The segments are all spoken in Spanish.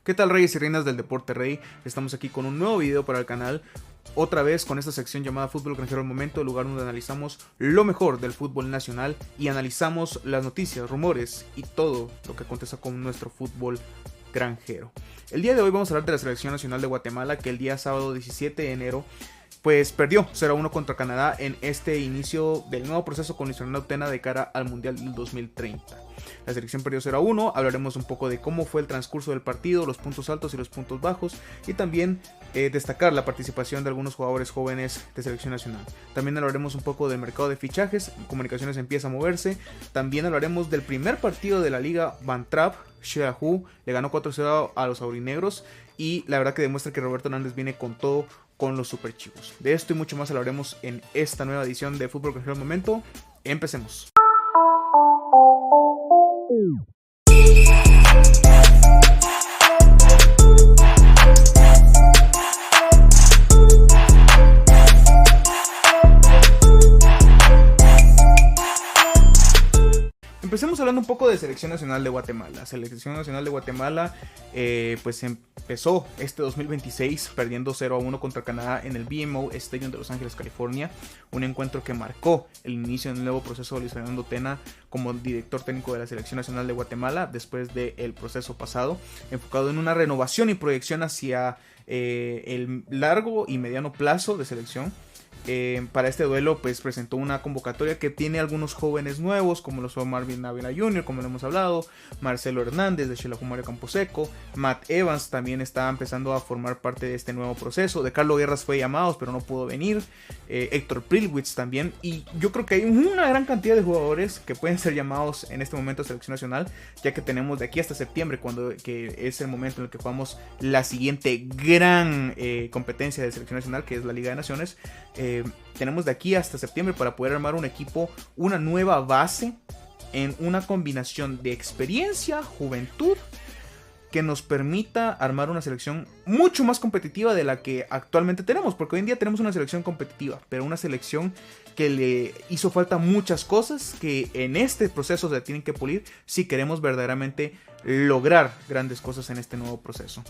¿Qué tal, reyes y reinas del deporte rey? Estamos aquí con un nuevo video para el canal. Otra vez con esta sección llamada Fútbol Granjero al Momento, el lugar donde analizamos lo mejor del fútbol nacional y analizamos las noticias, rumores y todo lo que acontece con nuestro fútbol granjero. El día de hoy vamos a hablar de la Selección Nacional de Guatemala, que el día sábado 17 de enero pues perdió 0-1 contra Canadá en este inicio del nuevo proceso con Luis Fernando Tena de cara al Mundial del 2030. La selección perdió 0-1, hablaremos un poco de cómo fue el transcurso del partido, los puntos altos y los puntos bajos, y también destacar la participación de algunos jugadores jóvenes de selección nacional. También hablaremos un poco del mercado de fichajes, Comunicaciones empieza a moverse, también hablaremos del primer partido de la liga Van Trap, Xelajú le ganó 4-0 a los aurinegros, y la verdad que demuestra que Roberto Hernández viene con todo con los super chicos. De esto y mucho más hablaremos en esta nueva edición de Fútbol Granjero al Momento. Empecemos. Empecemos hablando un poco de Selección Nacional de Guatemala. Selección Nacional de Guatemala pues empezó este 2026 perdiendo 0-1 contra Canadá en el BMO Stadium de Los Ángeles, California. Un encuentro que marcó el inicio del nuevo proceso de Luis Fernando Tena como director técnico de la Selección Nacional de Guatemala después del proceso pasado, enfocado en una renovación y proyección hacia el largo y mediano plazo de selección. Para este duelo pues presentó una convocatoria que tiene algunos jóvenes nuevos, como lo son Marvin Ávila Jr., como lo hemos hablado, Marcelo Hernández de Xelajú Mario Camposeco, Matt Evans también está empezando a formar parte de este nuevo proceso, de Carlos Guerras fue llamado pero no pudo venir, Héctor Prilwitz también, y yo creo que hay una gran cantidad de jugadores que pueden ser llamados en este momento a Selección Nacional, ya que tenemos de aquí hasta septiembre, que es el momento en el que jugamos la siguiente gran competencia de Selección Nacional, que es la Liga de Naciones. Tenemos de aquí hasta septiembre para poder armar un equipo, una nueva base en una combinación de experiencia, juventud, que nos permita armar una selección mucho más competitiva de la que actualmente tenemos, porque hoy en día tenemos una selección competitiva, pero una selección que le hizo falta muchas cosas que en este proceso se tienen que pulir si queremos verdaderamente lograr grandes cosas en este nuevo proceso.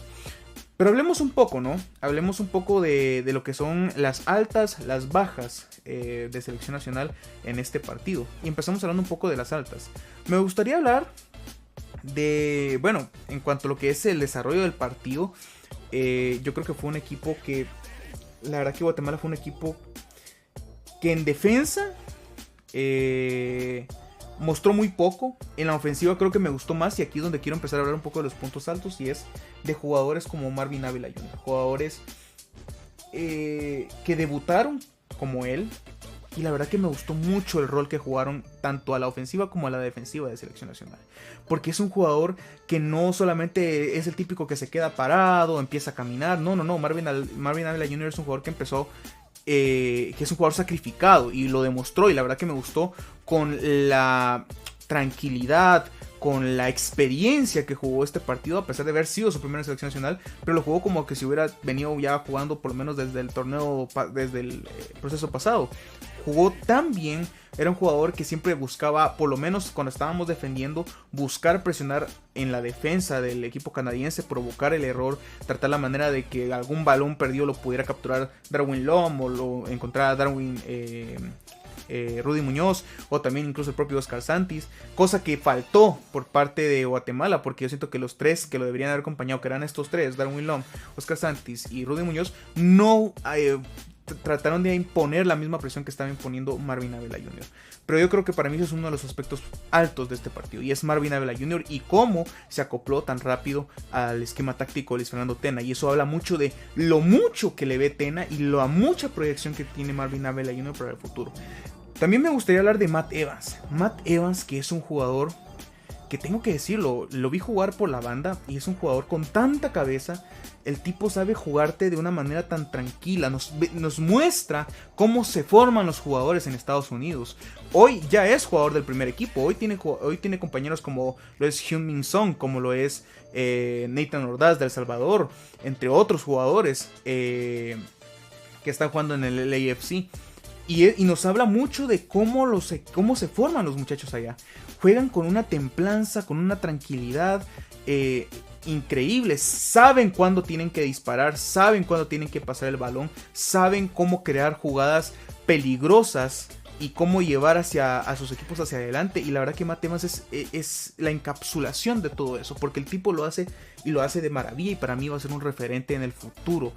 Pero hablemos un poco, ¿no? Hablemos un poco de lo que son las altas, las bajas de Selección Nacional en este partido. Y empezamos hablando un poco de las altas. Me gustaría hablar de, bueno, en cuanto a lo que es el desarrollo del partido. Yo creo que fue un equipo que, la verdad que Guatemala fue un equipo que en defensa mostró muy poco. En la ofensiva creo que me gustó más, y aquí es donde quiero empezar a hablar un poco de los puntos altos, y es de jugadores como Marvin Ávila Jr., jugadores que debutaron como él, y la verdad que me gustó mucho el rol que jugaron tanto a la ofensiva como a la defensiva de Selección Nacional, porque es un jugador que no solamente es el típico que se queda parado, empieza a caminar, no, Marvin Ávila Jr. es un jugador que empezó que es un jugador sacrificado, y lo demostró, y la verdad que me gustó con la tranquilidad, con la experiencia que jugó este partido, a pesar de haber sido su primera selección nacional, pero lo jugó como que si hubiera venido ya jugando por lo menos desde el torneo, desde el proceso pasado. Jugó tan bien, era un jugador que siempre buscaba, por lo menos cuando estábamos defendiendo, buscar presionar en la defensa del equipo canadiense, provocar el error, tratar la manera de que algún balón perdido lo pudiera capturar Darwin Lom, o lo encontrara Darwin Rudy Muñoz, o también incluso el propio Oscar Santis, cosa que faltó por parte de Guatemala, porque yo siento que los tres que lo deberían haber acompañado, que eran estos tres, Darwin Lom, Oscar Santis y Rudy Muñoz, no trataron de imponer la misma presión que estaba imponiendo Marvin Ávila Jr. Pero yo creo que para mí eso es uno de los aspectos altos de este partido, y es Marvin Ávila Jr. y cómo se acopló tan rápido al esquema táctico de Luis Fernando Tena, y eso habla mucho de lo mucho que le ve Tena y la mucha proyección que tiene Marvin Ávila Jr. para el futuro. También me gustaría hablar de Matt Evans, que es un jugador que, tengo que decirlo, lo vi jugar por la banda, y es un jugador con tanta cabeza. El tipo sabe jugarte de una manera tan tranquila, nos muestra cómo se forman los jugadores en Estados Unidos. Hoy ya es jugador del primer equipo, hoy tiene compañeros como lo es Heung-min Son, como lo es Nathan Ordaz de El Salvador, entre otros jugadores que están jugando en el LAFC. Y nos habla mucho de cómo se forman los muchachos allá. Juegan con una templanza, con una tranquilidad. increíbles, saben cuándo tienen que disparar, saben cuándo tienen que pasar el balón, saben cómo crear jugadas peligrosas y cómo llevar a sus equipos hacia adelante. Y la verdad que Matt Evans es la encapsulación de todo eso, porque el tipo lo hace y lo hace de maravilla, y para mí va a ser un referente en el futuro.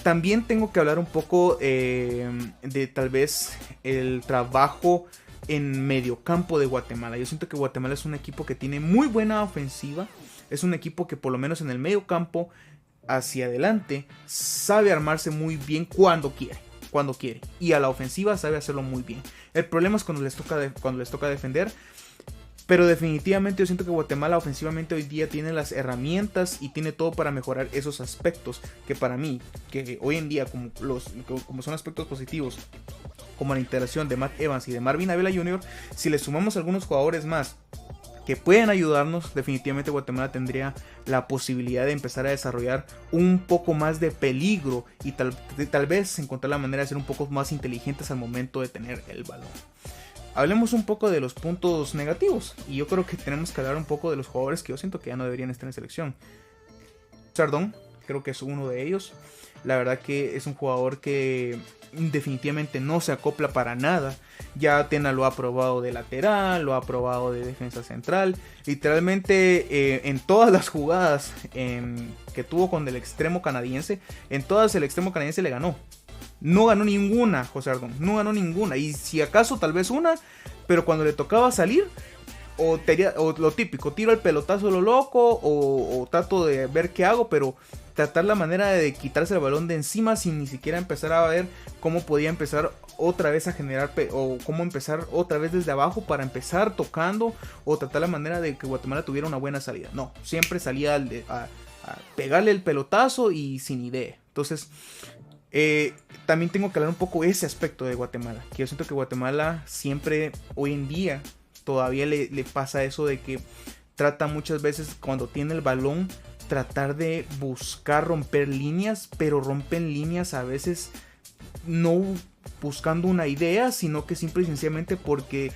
También tengo que hablar un poco de tal vez el trabajo en mediocampo de Guatemala. Yo siento que Guatemala es un equipo que tiene muy buena ofensiva, es un equipo que por lo menos en el mediocampo hacia adelante sabe armarse muy bien cuando quiere, y a la ofensiva sabe hacerlo muy bien. El problema es cuando les toca defender, pero definitivamente yo siento que Guatemala ofensivamente hoy día tiene las herramientas y tiene todo para mejorar esos aspectos que para mí, que hoy en día como son aspectos positivos, como la integración de Matt Evans y de Marvin Avila Jr., si le sumamos algunos jugadores más que pueden ayudarnos, definitivamente Guatemala tendría la posibilidad de empezar a desarrollar un poco más de peligro y tal vez encontrar la manera de ser un poco más inteligentes al momento de tener el balón. Hablemos un poco de los puntos negativos, y yo creo que tenemos que hablar un poco de los jugadores que yo siento que ya no deberían estar en selección. Chardón, creo que es uno de ellos. La verdad que es un jugador que definitivamente no se acopla para nada. Ya Tena lo ha probado de lateral, lo ha probado de defensa central. Literalmente en todas las jugadas que tuvo con el extremo canadiense, en todas el extremo canadiense le ganó. No ganó ninguna, José Ardón, no ganó ninguna. Y si acaso tal vez una, pero cuando le tocaba salir, o lo típico, tiro el pelotazo lo loco, o trato de ver qué hago, pero tratar la manera de quitarse el balón de encima sin ni siquiera empezar a ver cómo podía empezar otra vez a generar, o cómo empezar otra vez desde abajo para empezar tocando, o tratar la manera de que Guatemala tuviera una buena salida. No, siempre salía a pegarle el pelotazo y sin idea. Entonces, también tengo que hablar un poco de ese aspecto de Guatemala, que yo siento que Guatemala siempre, hoy en día, todavía le pasa eso de que trata muchas veces cuando tiene el balón tratar de buscar romper líneas, pero rompen líneas a veces no buscando una idea, sino que simple y sencillamente porque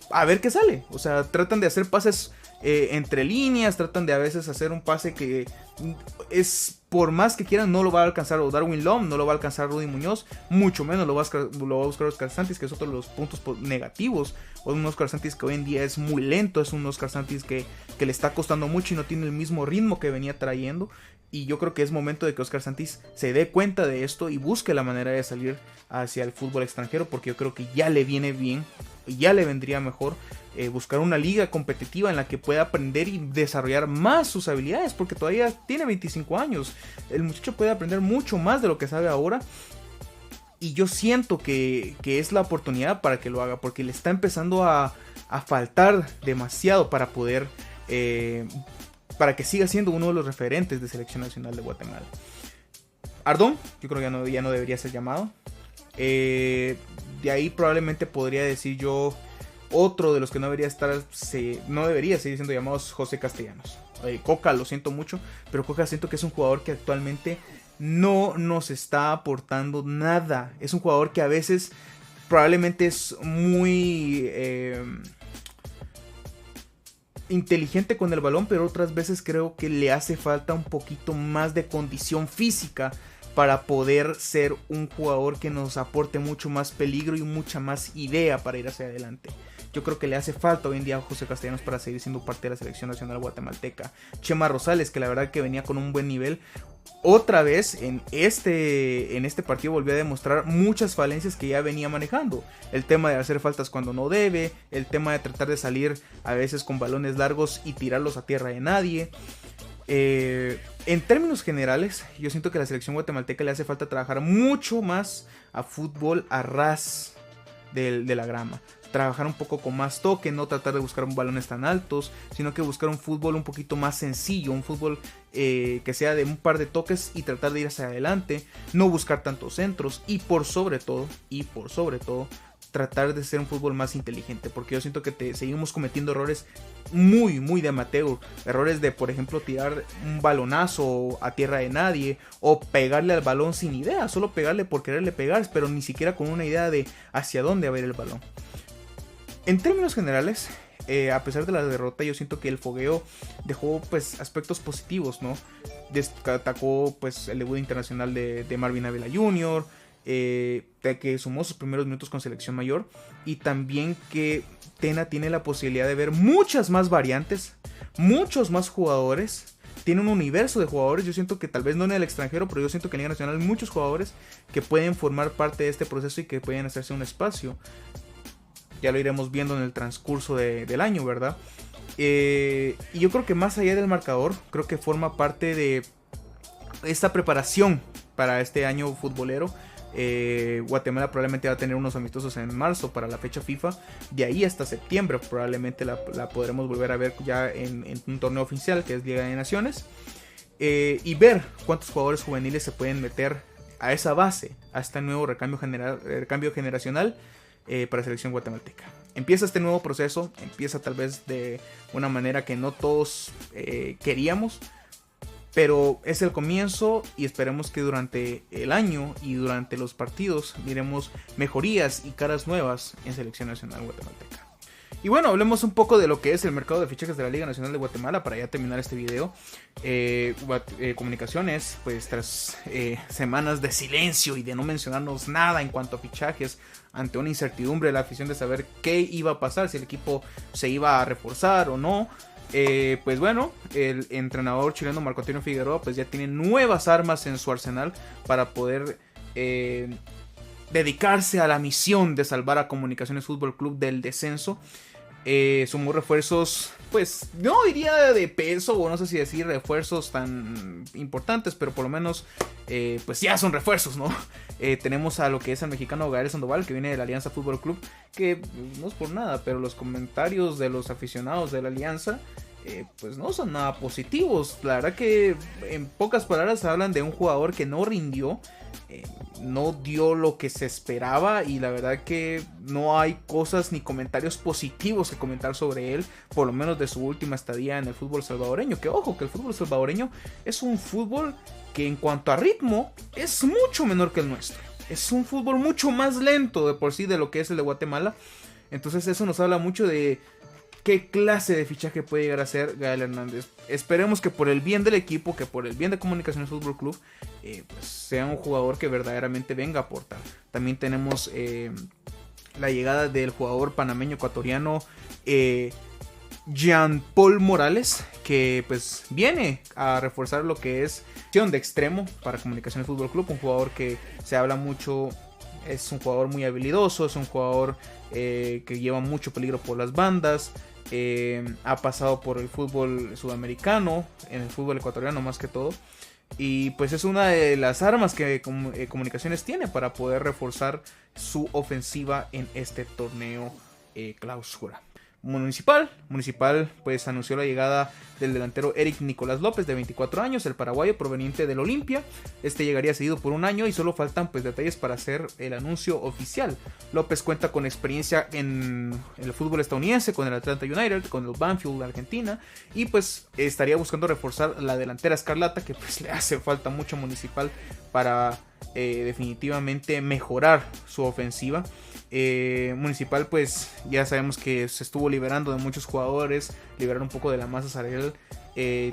a ver qué sale. O sea, tratan de hacer pases entre líneas, tratan de a veces hacer un pase que es, por más que quieran, no lo va a alcanzar o Darwin Lom, no lo va a alcanzar Rudy Muñoz, mucho menos lo va a buscar Oscar Santis, que es otro de los puntos negativos. Un Oscar Santis que hoy en día es muy lento, es un Oscar Santis que le está costando mucho y no tiene el mismo ritmo que venía trayendo. Y yo creo que es momento de que Oscar Santis se dé cuenta de esto y busque la manera de salir hacia el fútbol extranjero, porque yo creo que ya le viene bien, ya le vendría mejor buscar una liga competitiva en la que pueda aprender y desarrollar más sus habilidades, porque todavía tiene 25 años. El muchacho puede aprender mucho más de lo que sabe ahora. Y yo siento que es la oportunidad para que lo haga, porque le está empezando a faltar demasiado para poder, para que siga siendo uno de los referentes de selección nacional de Guatemala. Ardón, yo creo que ya no debería ser llamado. De ahí probablemente podría decir yo otro de los que no debería seguir siendo llamados, José Castellanos. Coca, lo siento mucho, pero Coca siento que es un jugador que actualmente no nos está aportando nada. Es un jugador que a veces probablemente es muy inteligente con el balón, pero otras veces creo que le hace falta un poquito más de condición física para poder ser un jugador que nos aporte mucho más peligro y mucha más idea para ir hacia adelante. Yo creo que le hace falta hoy en día a José Castellanos para seguir siendo parte de la selección nacional guatemalteca. Chema Rosales, que la verdad que venía con un buen nivel, otra vez en este partido volvió a demostrar muchas falencias que ya venía manejando. El tema de hacer faltas cuando no debe, el tema de tratar de salir a veces con balones largos y tirarlos a tierra de nadie. En términos generales, yo siento que a la selección guatemalteca le hace falta trabajar mucho más a fútbol a ras de la grama. Trabajar un poco con más toque, no tratar de buscar balones tan altos, sino que buscar un fútbol un poquito más sencillo, un fútbol que sea de un par de toques y tratar de ir hacia adelante, no buscar tantos centros y por sobre todo, tratar de ser un fútbol más inteligente, porque yo siento que seguimos cometiendo errores muy de amateur, errores de, por ejemplo, tirar un balonazo a tierra de nadie o pegarle al balón sin idea, solo pegarle por quererle pegar, pero ni siquiera con una idea de hacia dónde va a ir el balón. En términos generales, a pesar de la derrota, yo siento que el fogueo dejó pues aspectos positivos, ¿no? Destacó pues el debut internacional de Marvin Ávila Jr., de que sumó sus primeros minutos con selección mayor, y también que Tena tiene la posibilidad de ver muchas más variantes, muchos más jugadores. Tiene un universo de jugadores, yo siento que tal vez no en el extranjero, pero yo siento que en Liga Nacional hay muchos jugadores que pueden formar parte de este proceso y que pueden hacerse un espacio. Ya lo iremos viendo en el transcurso del año, ¿verdad? Y yo creo que más allá del marcador, creo que forma parte de esta preparación para este año futbolero. Guatemala probablemente va a tener unos amistosos en marzo para la fecha FIFA. De ahí hasta septiembre probablemente la podremos volver a ver ya en un torneo oficial que es Liga de Naciones. Y ver cuántos jugadores juveniles se pueden meter a esa base, a este nuevo recambio generacional para selección guatemalteca. Empieza este nuevo proceso, empieza tal vez de una manera que no todos queríamos, pero es el comienzo y esperemos que durante el año y durante los partidos miremos mejorías y caras nuevas en selección nacional guatemalteca. Y bueno, hablemos un poco de lo que es el mercado de fichajes de la Liga Nacional de Guatemala para ya terminar este video. Comunicaciones, pues tras semanas de silencio y de no mencionarnos nada en cuanto a fichajes, ante una incertidumbre de la afición de saber qué iba a pasar, si el equipo se iba a reforzar o no. Pues bueno, el entrenador chileno Marco Antonio Figueroa pues ya tiene nuevas armas en su arsenal para poder dedicarse a la misión de salvar a Comunicaciones Fútbol Club del descenso. Sumó refuerzos, pues no diría de peso, o no sé si decir refuerzos tan importantes, pero por lo menos pues ya son refuerzos, ¿no? Tenemos a lo que es el mexicano Gael Sandoval, que viene de la Alianza Fútbol Club, que no es por nada, pero los comentarios de los aficionados de la Alianza pues no son nada positivos. La verdad que en pocas palabras hablan de un jugador que no rindió, no dio lo que se esperaba, y la verdad que no hay cosas ni comentarios positivos que comentar sobre él, por lo menos de su última estadía en el fútbol salvadoreño. Que ojo, que el fútbol salvadoreño es un fútbol que en cuanto a ritmo es mucho menor que el nuestro. Es un fútbol mucho más lento de por sí de lo que es el de Guatemala. Entonces eso nos habla mucho de qué clase de fichaje puede llegar a ser Gael Hernández. Esperemos que por el bien del equipo, que por el bien de Comunicaciones Fútbol Club, pues sea un jugador que verdaderamente venga a aportar. También tenemos la llegada del jugador panameño ecuatoriano Jean Paul Morales, que pues viene a reforzar lo que es de extremo para Comunicaciones Fútbol Club. Un jugador que se habla mucho, es un jugador muy habilidoso, es un jugador que lleva mucho peligro por las bandas. Ha pasado por el fútbol sudamericano, en el fútbol ecuatoriano más que todo, y pues es una de las armas que Comunicaciones tiene para poder reforzar su ofensiva en este torneo clausura. Municipal pues anunció la llegada del delantero Eric Nicolás López, de 24 años, el paraguayo proveniente del Olimpia. Este llegaría cedido por un año y solo faltan pues detalles para hacer el anuncio oficial. López cuenta con experiencia en el fútbol estadounidense, con el Atlanta United, con el Banfield de Argentina, y pues estaría buscando reforzar la delantera escarlata, que pues le hace falta mucho Municipal para definitivamente mejorar su ofensiva. Municipal pues ya sabemos que se estuvo liberando de muchos jugadores, liberar un poco de la masa salarial.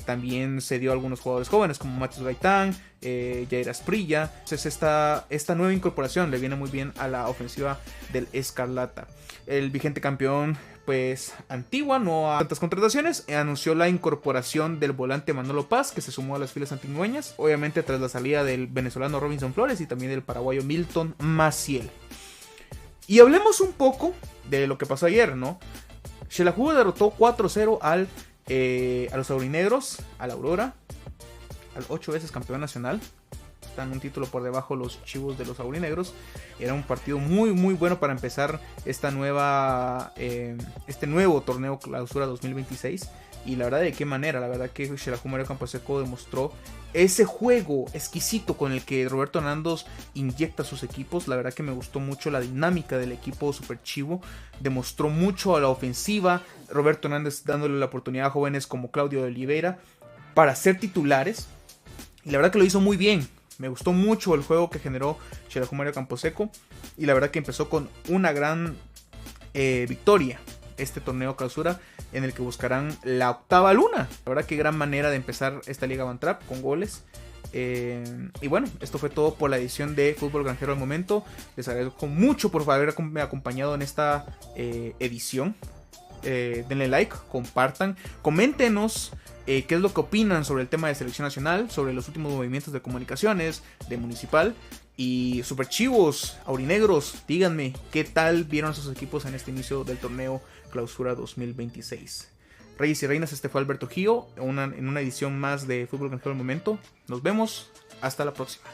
También se dio a algunos jugadores jóvenes como Matheus Gaitán, Jair Asprilla. Entonces esta nueva incorporación le viene muy bien a la ofensiva del Escarlata. El vigente campeón pues Antigua, no a tantas contrataciones, anunció la incorporación del volante Manolo Paz, que se sumó a las filas antigüeñas, obviamente tras la salida del venezolano Robinson Flores y también del paraguayo Milton Maciel. Y hablemos un poco de lo que pasó ayer, ¿no? Xelajú derrotó 4-0 a los aurinegros, a la Aurora, al 8 veces campeón nacional. Están un título por debajo los Chivos de los aurinegros. Era un partido muy muy bueno para empezar este nuevo torneo clausura 2026. Y la verdad, de qué manera. La verdad que Xelajú Mario Camposeco demostró ese juego exquisito con el que Roberto Hernández inyecta a sus equipos. La verdad que me gustó mucho la dinámica del equipo Super Chivo. Demostró mucho a la ofensiva. Roberto Hernández dándole la oportunidad a jóvenes como Claudio de Oliveira para ser titulares. Y la verdad que lo hizo muy bien. Me gustó mucho el juego que generó Xelajú Mario Camposeco. Y la verdad que empezó con una gran victoria. este torneo clausura en el que buscarán la octava luna. La verdad que gran manera de empezar esta Liga Van Trap con goles. Y bueno, esto fue todo por la edición de Fútbol Granjero al momento. Les agradezco mucho por haberme acompañado en esta edición. Denle like, compartan, coméntenos qué es lo que opinan sobre el tema de selección nacional, sobre los últimos movimientos de comunicaciones, de Municipal. Y super chivos, aurinegros, díganme qué tal vieron sus equipos en este inicio del torneo Clausura 2026. Reyes y reinas, este fue Alberto Gio en una edición más de Fútbol Granjero al momento. Nos vemos, hasta la próxima.